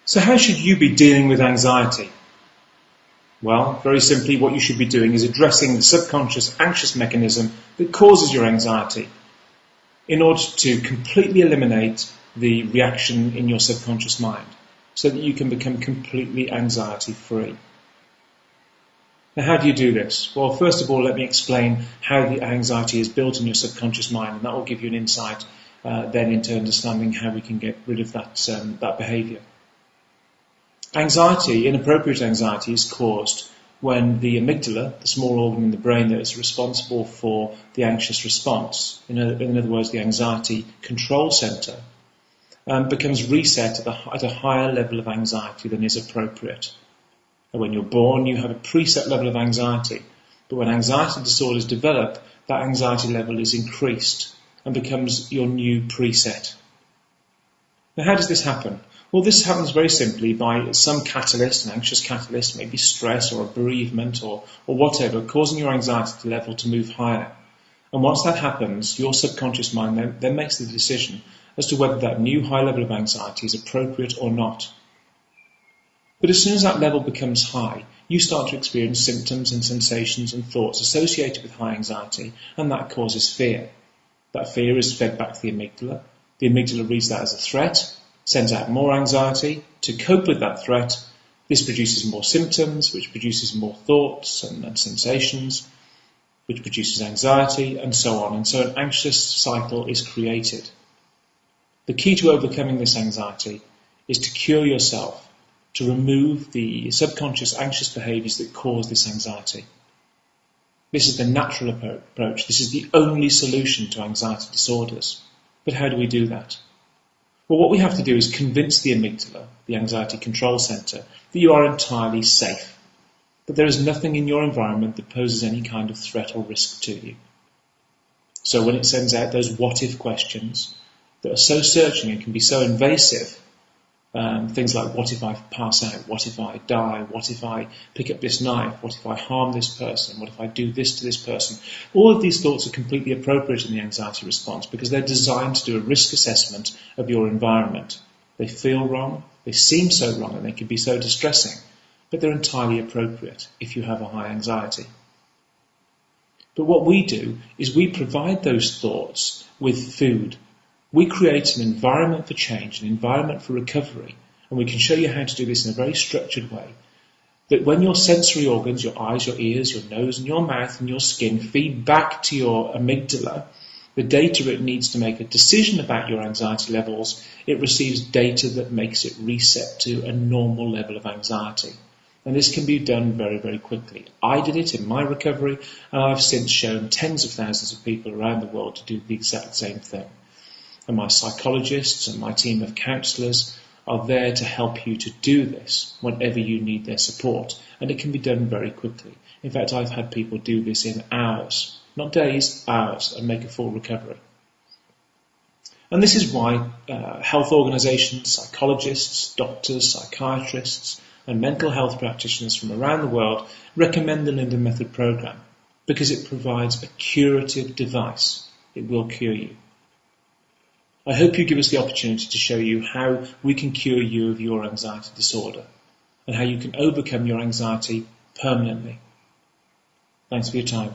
So how should you be dealing with anxiety? Well, very simply, what you should be doing is addressing the subconscious anxious mechanism that causes your anxiety in order to completely eliminate the reaction in your subconscious mind so that you can become completely anxiety-free. Now, how do you do this? Well, first of all, let me explain how the anxiety is built in your subconscious mind, and that will give you an insight then into understanding how we can get rid of that behaviour. Anxiety, inappropriate anxiety, is caused when the amygdala, the small organ in the brain that is responsible for the anxious response, in other words, the anxiety control centre, becomes reset at a higher level of anxiety than is appropriate. And when you're born, you have a preset level of anxiety, but when anxiety disorders develop, that anxiety level is increased and becomes your new preset. Now, how does this happen? Well, this happens very simply by some catalyst, an anxious catalyst, maybe stress or a bereavement or whatever, causing your anxiety level to move higher. And once that happens, your subconscious mind then makes the decision as to whether that new high level of anxiety is appropriate or not. But as soon as that level becomes high, you start to experience symptoms and sensations and thoughts associated with high anxiety, and that causes fear. That fear is fed back to the amygdala. The amygdala reads that as a threat, sends out more anxiety. To cope with that threat, this produces more symptoms, which produces more thoughts and sensations, which produces anxiety, and so on. And so an anxious cycle is created. The key to overcoming this anxiety is to cure yourself, to remove the subconscious anxious behaviours that cause this anxiety. This is the natural approach. This is the only solution to anxiety disorders. But how do we do that? Well, what we have to do is convince the amygdala, the anxiety control centre, that you are entirely safe, that there is nothing in your environment that poses any kind of threat or risk to you. So when it sends out those what-if questions that are so searching and can be so invasive, things like, what if I pass out? What if I die? What if I pick up this knife? What if I harm this person? What if I do this to this person? All of these thoughts are completely appropriate in the anxiety response because they're designed to do a risk assessment of your environment. They feel wrong, they seem so wrong, and they can be so distressing, but they're entirely appropriate if you have a high anxiety. But what we do is we provide those thoughts with food. We create an environment for change, an environment for recovery, and we can show you how to do this in a very structured way. That when your sensory organs, your eyes, your ears, your nose and your mouth and your skin feed back to your amygdala the data it needs to make a decision about your anxiety levels, it receives data that makes it reset to a normal level of anxiety. And this can be done very, very quickly. I did it in my recovery, and I've since shown tens of thousands of people around the world to do the exact same thing. And my psychologists and my team of counsellors are there to help you to do this whenever you need their support. And it can be done very quickly. In fact, I've had people do this in hours, not days, hours, and make a full recovery. And this is why health organisations, psychologists, doctors, psychiatrists, and mental health practitioners from around the world recommend the Linda Method programme, because it provides a curative device. It will cure you. I hope you give us the opportunity to show you how we can cure you of your anxiety disorder and how you can overcome your anxiety permanently. Thanks for your time.